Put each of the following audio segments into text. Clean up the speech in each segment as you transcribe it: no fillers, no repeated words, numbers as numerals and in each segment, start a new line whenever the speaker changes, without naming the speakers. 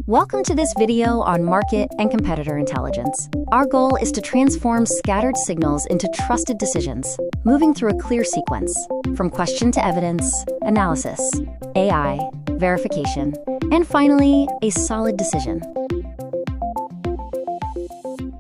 Welcome to this video on market and competitor intelligence. Our goal is to transform scattered signals into trusted decisions, moving through a clear sequence, from question to evidence, analysis, AI, verification, and finally, a solid decision.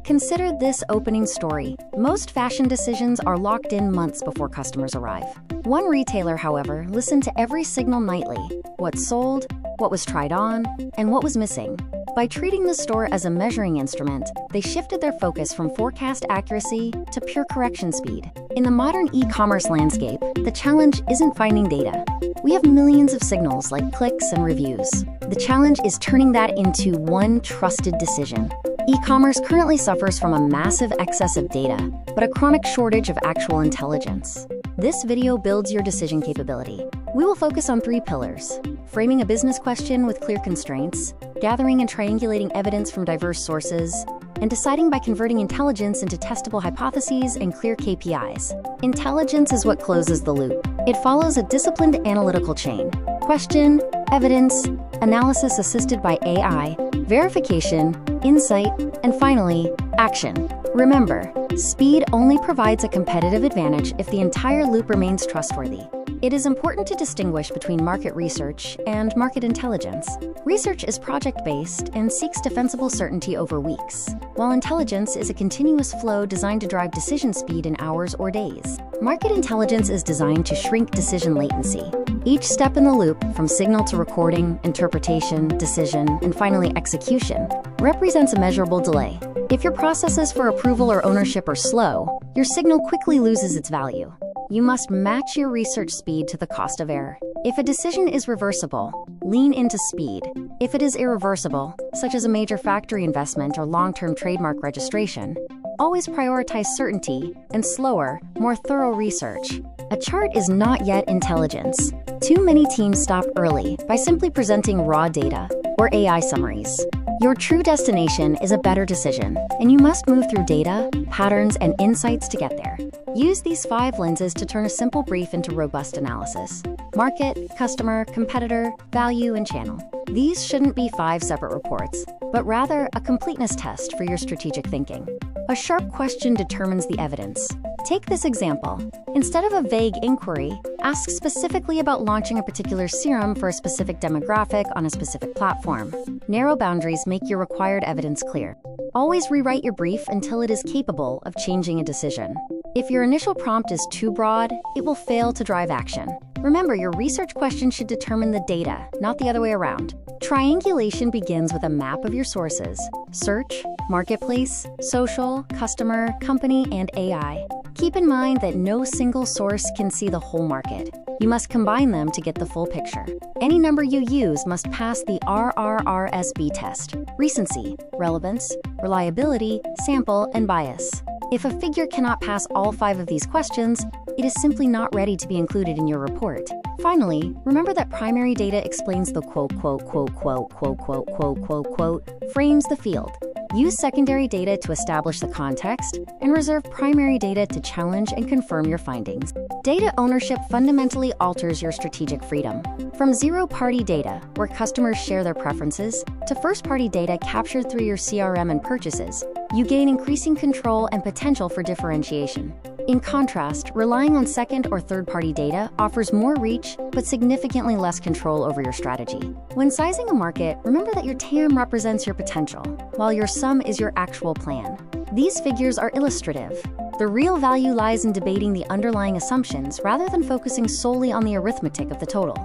Consider this opening story. Most fashion decisions are locked in months before customers arrive. One retailer, however, listened to every signal nightly: what sold, what was tried on, and what was missing. By treating the store as a measuring instrument, they shifted their focus from forecast accuracy to pure correction speed. In the modern e-commerce landscape, the challenge isn't finding data. We have millions of signals like clicks and reviews. The challenge is turning that into one trusted decision. E-commerce currently suffers from a massive excess of data, but a chronic shortage of actual intelligence. This video builds your decision capability. We will focus on 3 pillars: framing a business question with clear constraints, gathering and triangulating evidence from diverse sources, and deciding by converting intelligence into testable hypotheses and clear KPIs. Intelligence is what closes the loop. It follows a disciplined analytical chain: question, evidence, analysis assisted by AI, verification, insight, and finally, action. Remember, speed only provides a competitive advantage if the entire loop remains trustworthy. It is important to distinguish between market research and market intelligence. Research is project-based and seeks defensible certainty over weeks, while intelligence is a continuous flow designed to drive decision speed in hours or days. Market intelligence is designed to shrink decision latency. Each step in the loop, from signal to recording, interpretation, decision, and finally execution, represents a measurable delay. If your processes for approval or ownership are slow, your signal quickly loses its value. You must match your research speed to the cost of error. If a decision is reversible, lean into speed. If it is irreversible, such as a major factory investment or long-term trademark registration, always prioritize certainty and slower, more thorough research. A chart is not yet intelligence. Too many teams stop early by simply presenting raw data or AI summaries. Your true destination is a better decision, and you must move through data, patterns, and insights to get there. Use these 5 lenses to turn a simple brief into robust analysis: market, customer, competitor, value, and channel. These shouldn't be 5 separate reports, but rather a completeness test for your strategic thinking. A sharp question determines the evidence. Take this example. Instead of a vague inquiry, ask specifically about launching a particular serum for a specific demographic on a specific platform. Narrow boundaries make your required evidence clear. Always rewrite your brief until it is capable of changing a decision. If your initial prompt is too broad, it will fail to drive action. Remember, your research question should determine the data, not the other way around. Triangulation begins with a map of your sources: search, marketplace, social, customer, company, and AI. Keep in mind that no single source can see the whole market. You must combine them to get the full picture. Any number you use must pass the RRRSB test: recency, relevance, reliability, sample, and bias. If a figure cannot pass all 5 of these questions, it is simply not ready to be included in your report. Finally, remember that primary data explains the frames the field. Use secondary data to establish the context, and reserve primary data to challenge and confirm your findings. Data ownership fundamentally alters your strategic freedom. From zero-party data, where customers share their preferences, to first-party data captured through your CRM and purchases, you gain increasing control and potential for differentiation. In contrast, relying on second or third-party data offers more reach, but significantly less control over your strategy. When sizing a market, remember that your TAM represents your potential, while your sum is your actual plan. These figures are illustrative. The real value lies in debating the underlying assumptions rather than focusing solely on the arithmetic of the total.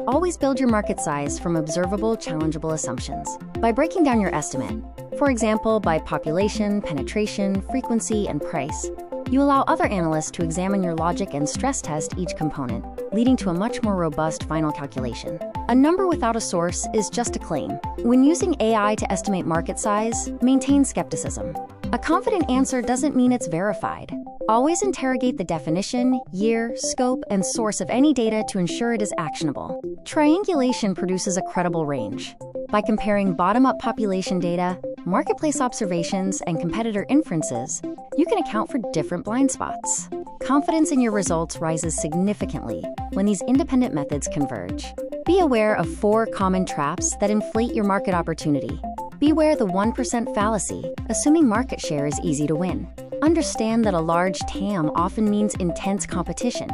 Always build your market size from observable, challengeable assumptions. By breaking down your estimate, for example, by population, penetration, frequency, and price, you allow other analysts to examine your logic and stress test each component, leading to a much more robust final calculation. A number without a source is just a claim. When using AI to estimate market size, maintain skepticism. A confident answer doesn't mean it's verified. Always interrogate the definition, year, scope, and source of any data to ensure it is actionable. Triangulation produces a credible range. By comparing bottom-up population data, marketplace observations, and competitor inferences, you can account for different blind spots. Confidence in your results rises significantly when these independent methods converge. Be aware of 4 common traps that inflate your market opportunity. Beware the 1% fallacy, assuming market share is easy to win. Understand that a large TAM often means intense competition.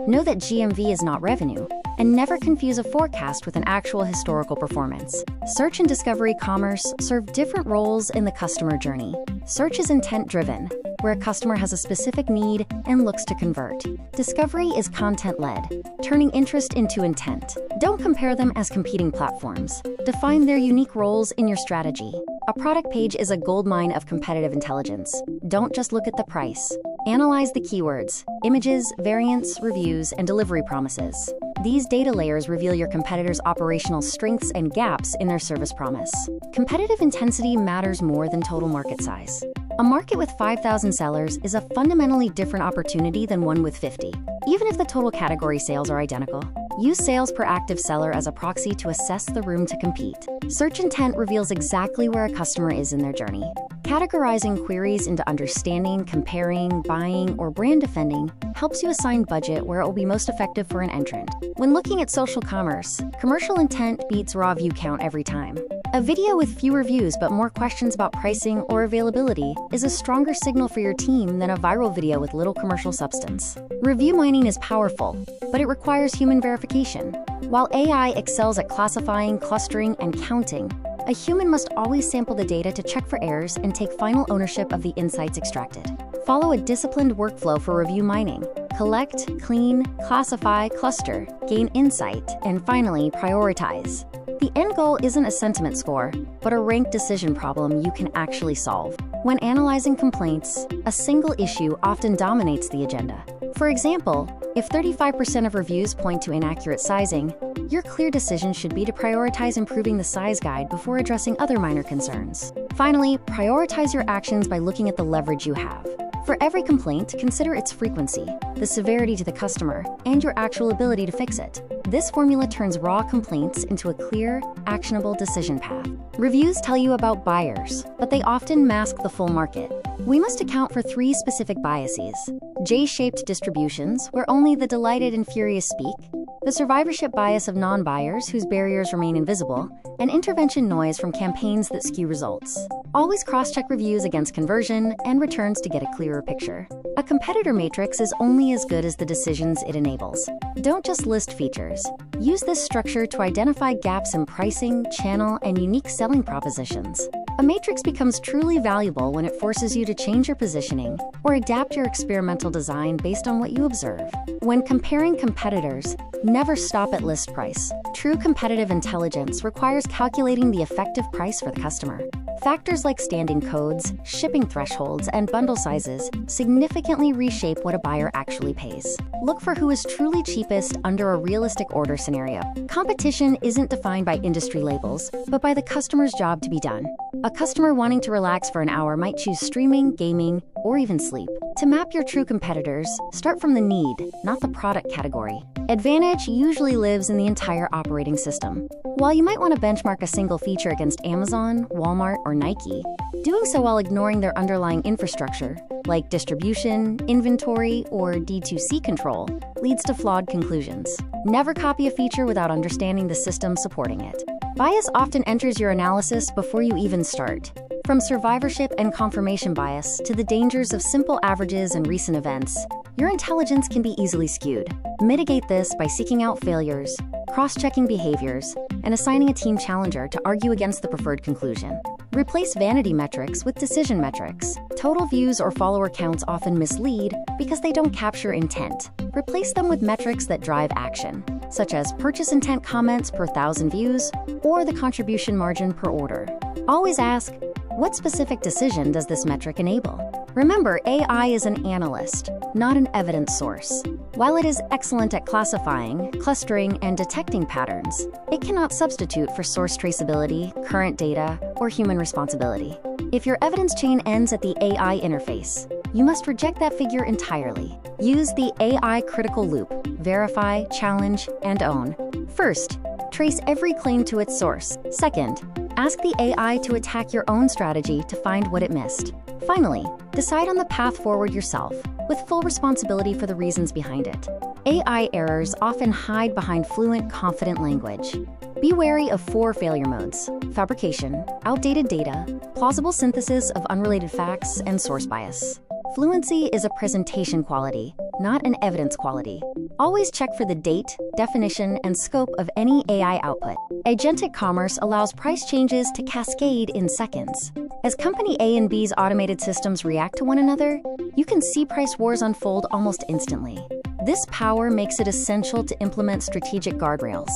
Know that GMV is not revenue, and never confuse a forecast with an actual historical performance. Search and discovery commerce serve different roles in the customer journey. Search is intent-driven, where a customer has a specific need and looks to convert. Discovery is content-led, turning interest into intent. Don't compare them as competing platforms. Define their unique roles in your strategy. A product page is a goldmine of competitive intelligence. Don't just look at the price. Analyze the keywords, images, variants, reviews, and delivery promises. These data layers reveal your competitors' operational strengths and gaps in their service promise. Competitive intensity matters more than total market size. A market with 5,000 sellers is a fundamentally different opportunity than one with 50, even if the total category sales are identical. Use sales per active seller as a proxy to assess the room to compete. Search intent reveals exactly where a customer is in their journey. Categorizing queries into understanding, comparing, buying, or brand defending helps you assign budget where it will be most effective for an entrant. When looking at social commerce, commercial intent beats raw view count every time. A video with fewer views but more questions about pricing or availability is a stronger signal for your team than a viral video with little commercial substance. Review mining is powerful, but it requires human verification. While AI excels at classifying, clustering, and counting, a human must always sample the data to check for errors and take final ownership of the insights extracted. Follow a disciplined workflow for review mining. Collect, clean, classify, cluster, gain insight, and finally, prioritize. The end goal isn't a sentiment score, but a ranked decision problem you can actually solve. When analyzing complaints, a single issue often dominates the agenda. For example, if 35% of reviews point to inaccurate sizing, your clear decision should be to prioritize improving the size guide before addressing other minor concerns. Finally, prioritize your actions by looking at the leverage you have. For every complaint, consider its frequency, the severity to the customer, and your actual ability to fix it. This formula turns raw complaints into a clear, actionable decision path. Reviews tell you about buyers, but they often mask the full market. We must account for 3 specific biases: J-shaped distributions, where only the delighted and furious speak, the survivorship bias of non-buyers whose barriers remain invisible, and intervention noise from campaigns that skew results. Always cross-check reviews against conversion and returns to get a clearer picture. A competitor matrix is only as good as the decisions it enables. Don't just list features. Use this structure to identify gaps in pricing, channel, and unique selling propositions. A matrix becomes truly valuable when it forces you to change your positioning or adapt your experimental design based on what you observe. When comparing competitors, never stop at list price. True competitive intelligence requires calculating the effective price for the customer. Factors like standing codes, shipping thresholds, and bundle sizes significantly reshape what a buyer actually pays. Look for who is truly cheapest under a realistic order scenario. Competition isn't defined by industry labels, but by the customer's job to be done. A customer wanting to relax for an hour might choose streaming, gaming, or even sleep. To map your true competitors, start from the need, not the product category. Advantage usually lives in the entire operating system. While you might want to benchmark a single feature against Amazon, Walmart, or Nike, doing so while ignoring their underlying infrastructure, like distribution, inventory, or D2C control, leads to flawed conclusions. Never copy a feature without understanding the system supporting it. Bias often enters your analysis before you even start. From survivorship and confirmation bias to the dangers of simple averages and recent events, your intelligence can be easily skewed. Mitigate this by seeking out failures, cross-checking behaviors, and assigning a team challenger to argue against the preferred conclusion. Replace vanity metrics with decision metrics. Total views or follower counts often mislead because they don't capture intent. Replace them with metrics that drive action, such as purchase intent comments per 1,000 views or the contribution margin per order. Always ask, what specific decision does this metric enable? Remember, AI is an analyst, not an evidence source. While it is excellent at classifying, clustering, and detecting patterns, it cannot substitute for source traceability, current data, or human responsibility. If your evidence chain ends at the AI interface, you must reject that figure entirely. Use the AI critical loop: verify, challenge, and own. First, trace every claim to its source. Second, ask the AI to attack your own strategy to find what it missed. Finally, decide on the path forward yourself, with full responsibility for the reasons behind it. AI errors often hide behind fluent, confident language. Be wary of 4 failure modes: fabrication, outdated data, plausible synthesis of unrelated facts, and source bias. Fluency is a presentation quality, not an evidence quality. Always check for the date, definition, and scope of any AI output. Agentic commerce allows price changes to cascade in seconds. As company A and B's automated systems react to one another, you can see price wars unfold almost instantly. This power makes it essential to implement strategic guardrails.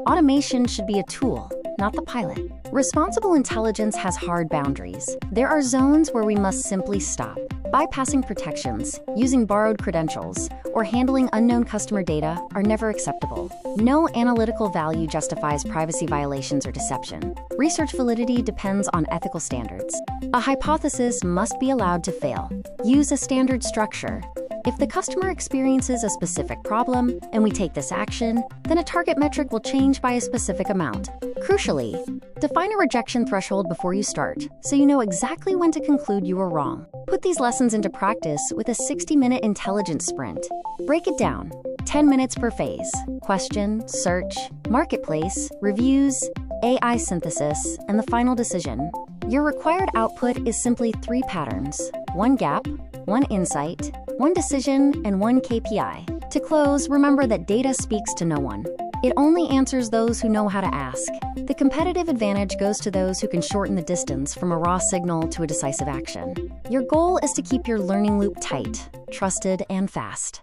Automation should be a tool, not the pilot. Responsible intelligence has hard boundaries. There are zones where we must simply stop. Bypassing protections, using borrowed credentials, or handling unknown customer data are never acceptable. No analytical value justifies privacy violations or deception. Research validity depends on ethical standards. A hypothesis must be allowed to fail. Use a standard structure. If the customer experiences a specific problem and we take this action, then a target metric will change by a specific amount. Crucially, define a rejection threshold before you start, so you know exactly when to conclude you were wrong. Put these lessons into practice with a 60-minute intelligence sprint. Break it down. 10 minutes per phase: question, search, marketplace, reviews, AI synthesis, and the final decision. Your required output is simply 3 patterns: 1 gap, 1 insight, 1 decision, and 1 KPI. To close, remember that data speaks to no one. It only answers those who know how to ask. The competitive advantage goes to those who can shorten the distance from a raw signal to a decisive action. Your goal is to keep your learning loop tight, trusted, and fast.